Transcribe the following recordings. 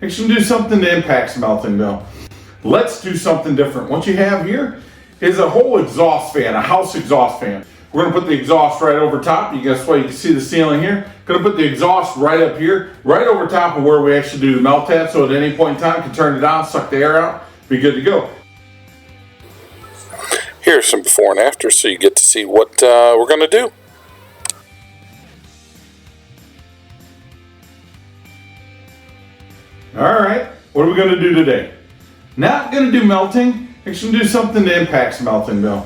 Actually do something to impact smelting though. Let's do something different. What you have here is a whole exhaust fan, a house exhaust fan. We're gonna put the exhaust right over top. You guess what? You can see the ceiling here. Gonna put the exhaust right up here, right over top of where we actually do the melt at. So at any point in time, can turn it on, suck the air out, be good to go. Here's some before and after, so you get to see what we're gonna do. All right, what are we gonna do today? Not gonna do melting. Actually do something to impact smelting though.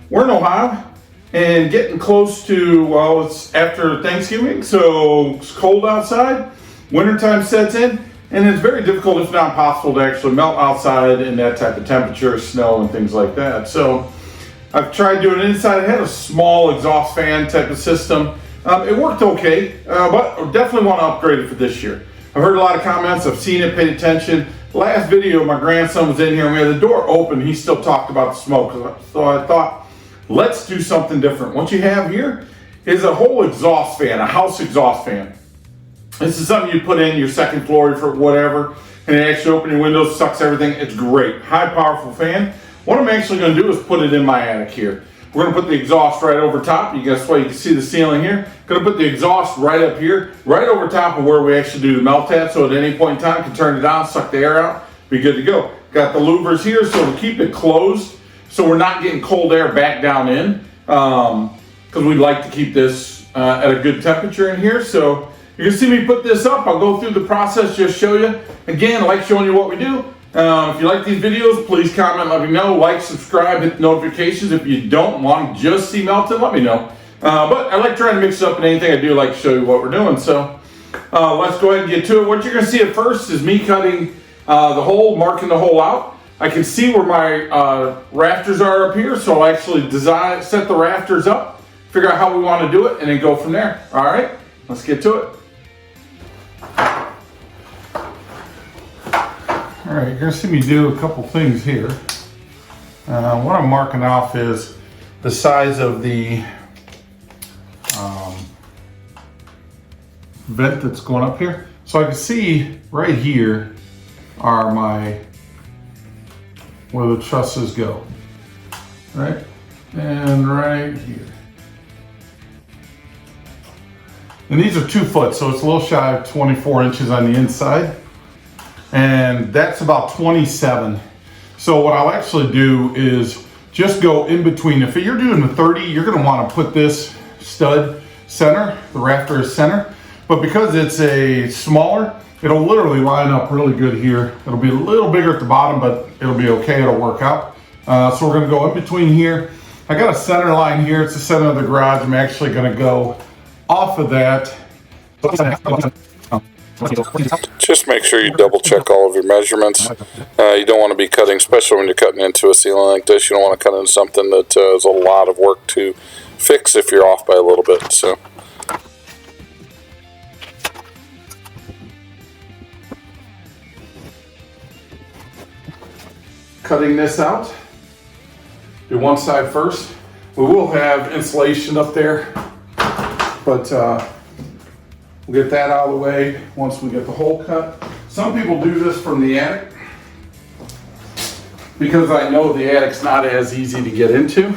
We're in Ohio and getting close to, well, it's after Thanksgiving, so it's cold outside. Wintertime sets in, and it's very difficult, if not impossible, to actually melt outside in that type of temperature, snow and things like that. So I've tried doing it inside. I had a small exhaust fan type of system. It worked okay, but I definitely want to upgrade it for this year. I've heard a lot of comments, I've seen it, paid attention. Last video, my grandson was in here and we had the door open. He still talked about the smoke. So I thought, let's do something different. What you have here is a whole exhaust fan, a house exhaust fan. This is something you put in your second floor for whatever, and it actually opens your windows, sucks everything. It's great, high powerful fan. What I'm actually gonna do is put it in my attic here. We're gonna put the exhaust right over top. You guess what? You can see the ceiling here. Gonna put the exhaust right up here, right over top of where we actually do the melt at. So at any point in time, can turn it on, suck the air out, be good to go. Got the louvers here, so to keep it closed, so we're not getting cold air back down in, because we'd like to keep this at a good temperature in here. So you're gonna see me put this up. I'll go through the process, just show you. Again, I like showing you what we do. If you like these videos, please comment, let me know. Like, subscribe, hit the notifications. If you don't want to just see melting, let me know. But I like trying to mix it up in anything I do. I like to show you what we're doing. So let's go ahead and get to it. What you're going to see at first is me cutting the hole, marking the hole out. I can see where my rafters are up here, so I'll actually set the rafters up, figure out how we want to do it, and then go from there. All right, let's get to it. All right, you're gonna see me do a couple things here. What I'm marking off is the size of the vent that's going up here. So I can see right here are where the trusses go, right? And right here. And these are 2 foot, so it's a little shy of 24 inches on the inside. And that's about 27. So what I'll actually do is just go in between. If you're doing the 30, you're gonna wanna put this stud center, the rafter is center. But because it's a smaller, it'll literally line up really good here. It'll be a little bigger at the bottom, but it'll be okay, it'll work out. So we're gonna go in between here. I got a center line here, it's the center of the garage. I'm actually gonna go off of that. Just make sure you double check all of your measurements. You don't want to be cutting, especially when you're cutting into a ceiling like this, you don't want to cut into something that is a lot of work to fix if you're off by a little bit. So cutting this out, do one side first. We will have insulation up there, but we'll get that out of the way once we get the hole cut. Some people do this from the attic because I know the attic's not as easy to get into.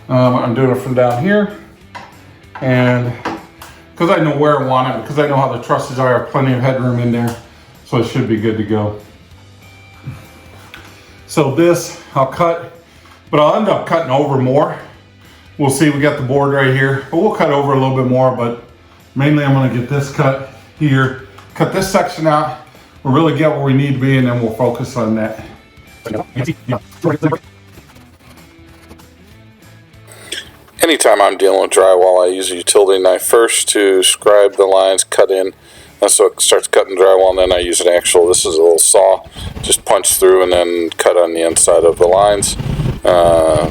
I'm doing it from down here, and because I know where I want it, because I know how the trusses are, I have plenty of headroom in there, so it should be good to go. So this I'll cut, but I'll end up cutting over more. We'll see, we got the board right here, but we'll cut over a little bit more, but mainly I'm gonna get this cut here, cut this section out, we'll really get where we need to be, and then we'll focus on that. anytime I'm dealing with drywall, I use a utility knife first to scribe the lines, cut in, and so it starts cutting drywall, and then I use an actual, this is a little saw, just punch through and then cut on the inside of the lines,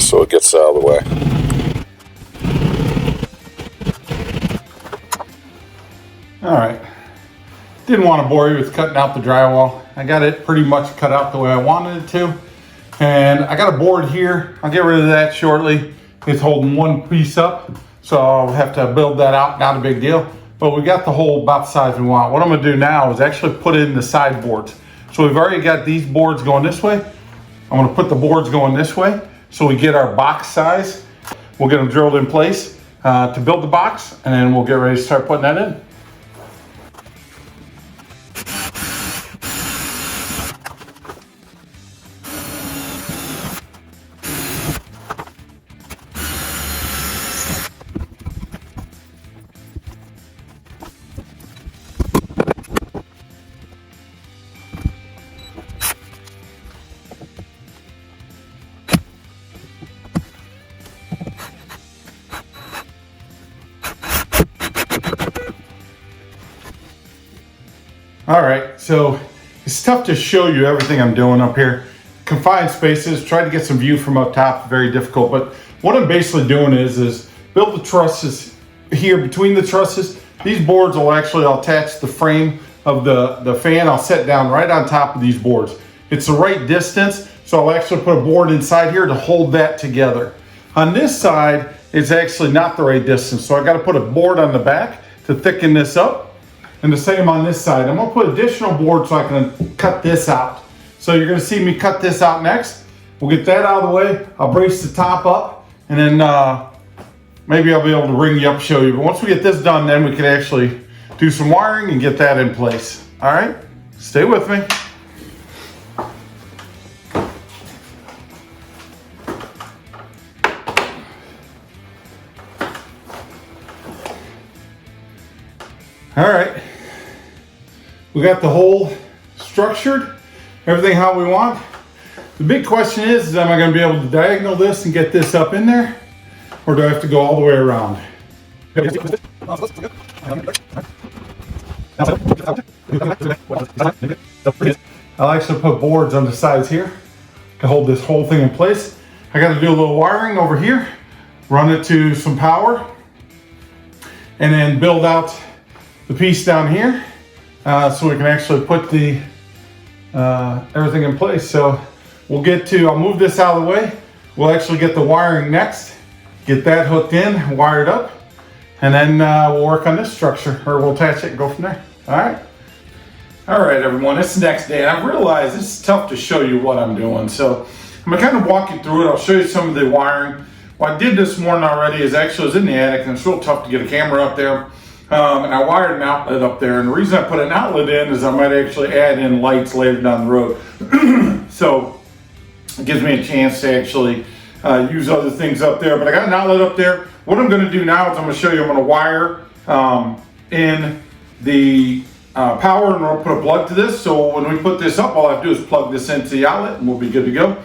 so it gets out of the way. Alright, didn't want to bore you with cutting out the drywall. I got it pretty much cut out the way I wanted it to. And I got a board here, I'll get rid of that shortly. It's holding one piece up, so I'll have to build that out, not a big deal. but we got the hole about the size we want. What I'm gonna do now is actually put in the side boards. So we've already got these boards going this way. I'm gonna put the boards going this way so we get our box size. We'll get them drilled in place to build the box, and then we'll get ready to start putting that in. All right, so it's tough to show you everything I'm doing up here. Confined spaces, try to get some view from up top, very difficult. But what I'm basically doing is build the trusses here between the trusses. These boards will actually, I'll attach the frame of the fan. I'll set down right on top of these boards. It's the right distance, so I'll actually put a board inside here to hold that together. On this side, it's actually not the right distance, so I gotta put a board on the back to thicken this up. And the same on this side. I'm gonna put additional board so I can cut this out. So you're gonna see me cut this out next. We'll get that out of the way. I'll brace the top up, and then maybe I'll be able to ring you up, show you. But once we get this done, then we can actually do some wiring and get that in place. All right, stay with me. All right, we got the hole structured, everything how we want. The big question is am I gonna be able to diagonal this and get this up in there? Or do I have to go all the way around? I'll actually put boards on the sides here to hold this whole thing in place. I gotta do a little wiring over here, run it to some power, and then build out the piece down here so we can actually put the everything in place. So we'll I'll move this out of the way. We'll actually get the wiring next, get that hooked in, wired up, and then we'll work on this structure, or we'll attach it and go from there. All right, everyone, it's the next day, and I've realized it's tough to show you what I'm doing. So I'm gonna kind of walk you through it. I'll show you some of the wiring. What I did this morning already is actually I was in the attic, and it's real tough to get a camera up there. And I wired an outlet up there, and the reason I put an outlet in is I might actually add in lights later down the road. So it gives me a chance to actually use other things up there. But I got an outlet up there. What I'm going to do now is I'm going to show you, I'm going to wire in the power, and I'll put a plug to this. So when we put this up, all I have to do is plug this into the outlet, and we'll be good to go.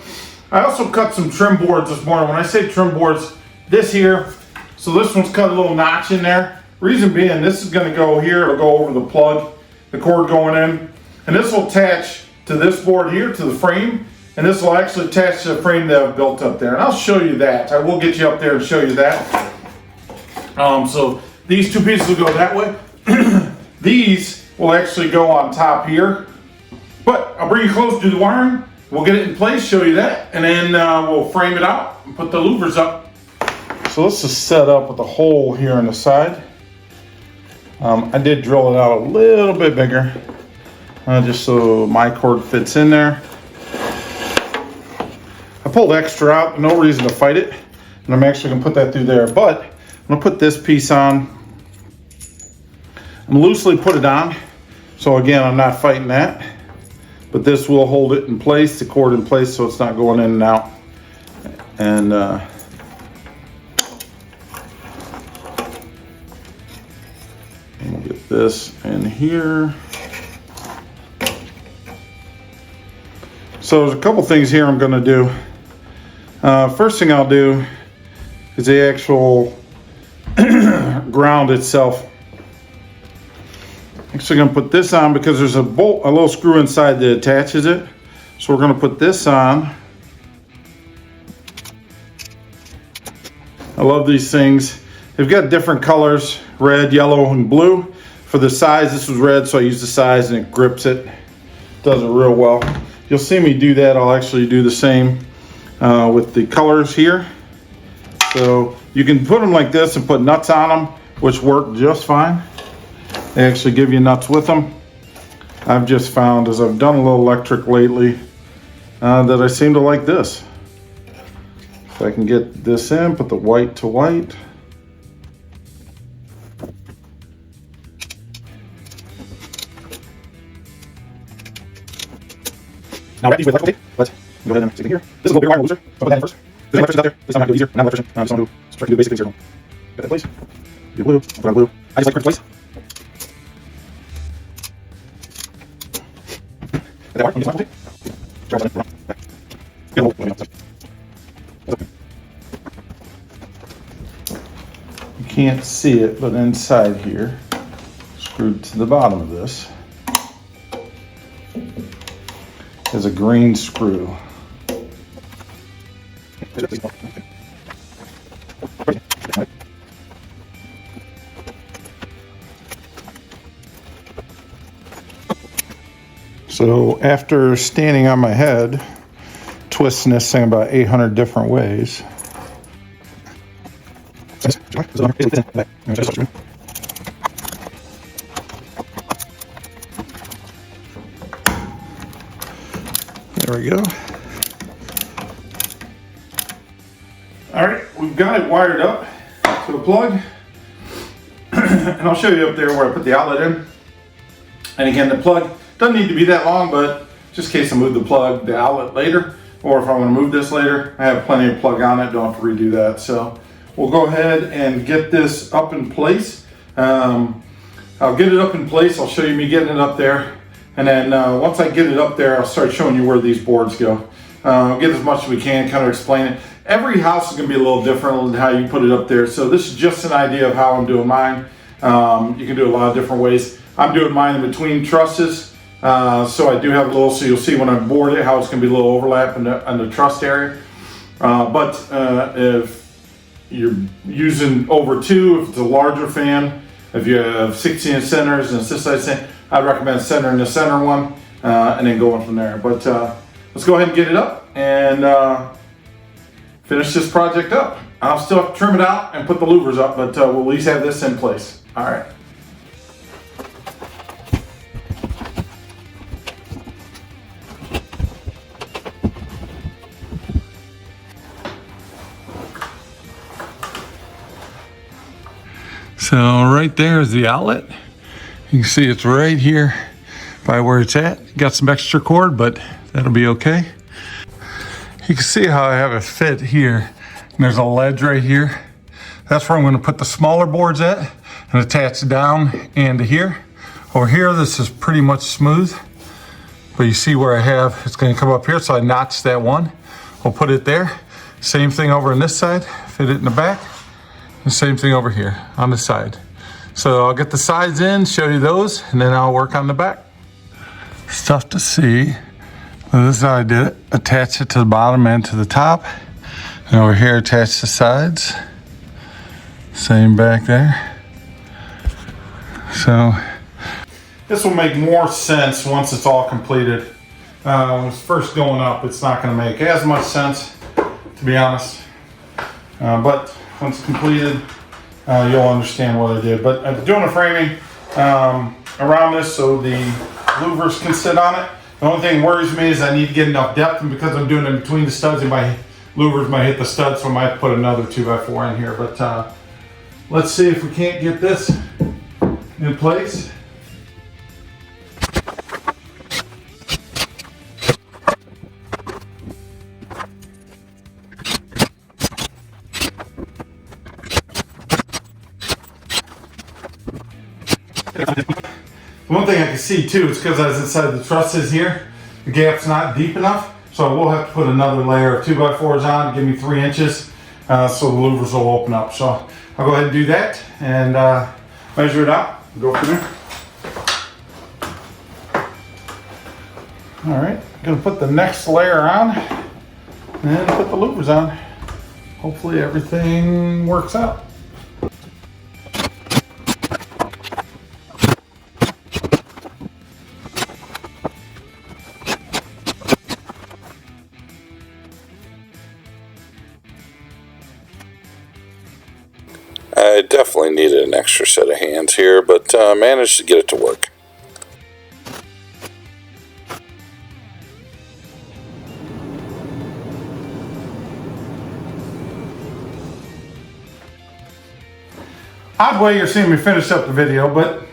I also cut some trim boards this morning. When I say trim boards, this here, so this one's cut a little notch in there. Reason being, this is going to go here, it'll go over the plug, the cord going in, and this will attach to this board here, to the frame, and this will actually attach to the frame that I've built up there. And I'll show you that. I will get you up there and show you that. So these two pieces will go that way. These will actually go on top here, but I'll bring you close to the wiring. We'll get it in place, show you that, and then we'll frame it out and put the louvers up. So let's just set up with a hole here on the side. I did drill it out a little bit bigger, just so my cord fits in there. I pulled extra out, no reason to fight it, and I'm actually gonna put that through there, but I'm gonna put this piece on. I'm loosely put it on, so again, I'm not fighting that, but this will hold it in place, the cord in place, so it's not going in and out. And we'll get this in here. So there's a couple things here I'm going to do. First thing I'll do is the actual ground itself. Actually going to put this on because there's a bolt, a little screw inside that attaches it. So we're going to put this on. I love these things. They've got different colors, red, yellow, and blue. For the size, this was red, so I used the size and it grips it. Does it real well. You'll see me do that. I'll actually do the same with the colors here. So you can put them like this and put nuts on them, which work just fine. They actually give you nuts with them. I've just found, as I've done a little electric lately, that I seem to like this. If I can get this in, put the white to white. Now wrap these with electrical tape, but go ahead and stick it here. This is a little bigger wire loser, so I'll put that in first. There's electricians out there, this time I have to do it easier. I'm not an electrician, I'm just someone who tries to do basic things here. Got that place. Do blue, I'll put on blue. I just like print place. Got that wire, I'm using electrical tape. Try to run. Get a hole, let me know. You can't see it, but inside here, screwed to the bottom of this, is a green screw. So after standing on my head, twisting this thing about 800 different ways, there we go. All right, we've got it wired up to a plug. And I'll show you up there where I put the outlet in. And again, the plug doesn't need to be that long, but just in case I move the outlet later, or if I want to move this later, I have plenty of plug on it, don't have to redo that. So we'll go ahead and get this up in place. I'll get it up in place, I'll show you me getting it up there. And then once I get it up there, I'll start showing you where these boards go. Get as much as we can, kind of explain it. Every house is going to be a little different in how you put it up there. So this is just an idea of how I'm doing mine. You can do a lot of different ways. I'm doing mine in between trusses. So I do have a little, so you'll see when I board it, how it's going to be a little overlap in the truss area. But if you're using over two, if it's a larger fan, if you have 16-inch centers and a this side center, I'd recommend centering the center one and then going from there. But let's go ahead and get it up and finish this project up. I'll still have to trim it out and put the louvers up, but we'll at least have this in place. All right. So right there is the outlet. You can see it's right here by where it's at. Got some extra cord, but that'll be okay. You can see how I have it fit here. And there's a ledge right here. That's where I'm going to put the smaller boards at and attach down and to here. Over here, this is pretty much smooth. But you see where I have, it's going to come up here, so I notched that one. We'll put it there. Same thing over on this side, fit it in the back. The same thing over here on the side. So I'll get the sides in, show you those, and then I'll work on the back. Stuff to see. Well, this is how I did it. Attach it to the bottom and to the top. And over here, attach the sides. Same back there. So this will make more sense once it's all completed. When it's first going up, it's not going to make as much sense, to be honest. But once it's completed, you'll understand what I did. But I'm doing a framing around this so the louvers can sit on it. The only thing that worries me is I need to get enough depth, and because I'm doing it in between the studs, and my louvers might hit the studs, so I might put another 2x4 in here. But let's see if we can't get this in place. One thing I can see too is because I was inside the trusses here, the gap's not deep enough, so I will have to put another layer of 2x4s on to give me 3 inches, so the louvers will open up. So I'll go ahead and do that and measure it out and go from there. All right, gonna put the next layer on and put the louvers on. Hopefully everything works out. I definitely needed an extra set of hands here, but managed to get it to work. Odd way you're seeing me finish up the video, but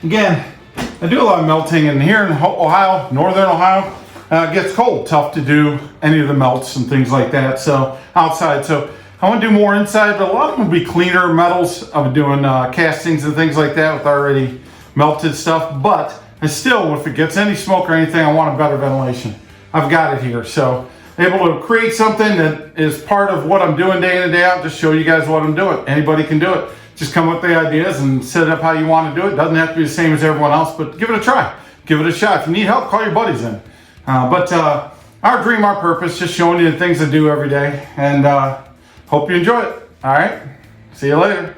again, I do a lot of melting, and here in Ohio, northern Ohio, it gets cold, tough to do any of the melts and things like that. So outside, so I want to do more inside, but a lot of them will be cleaner metals. I'm doing castings and things like that with already melted stuff, but I still, if it gets any smoke or anything, I want a better ventilation. I've got it here, so able to create something that is part of what I'm doing day in and day out. Just show you guys what I'm doing. Anybody can do it. Just come up with the ideas and set it up how you want to do it. Doesn't have to be the same as everyone else, but give it a try. Give it a shot. If you need help, call your buddies in. But our dream, our purpose, just showing you the things I do every day, and hope you enjoy it. All right, see you later.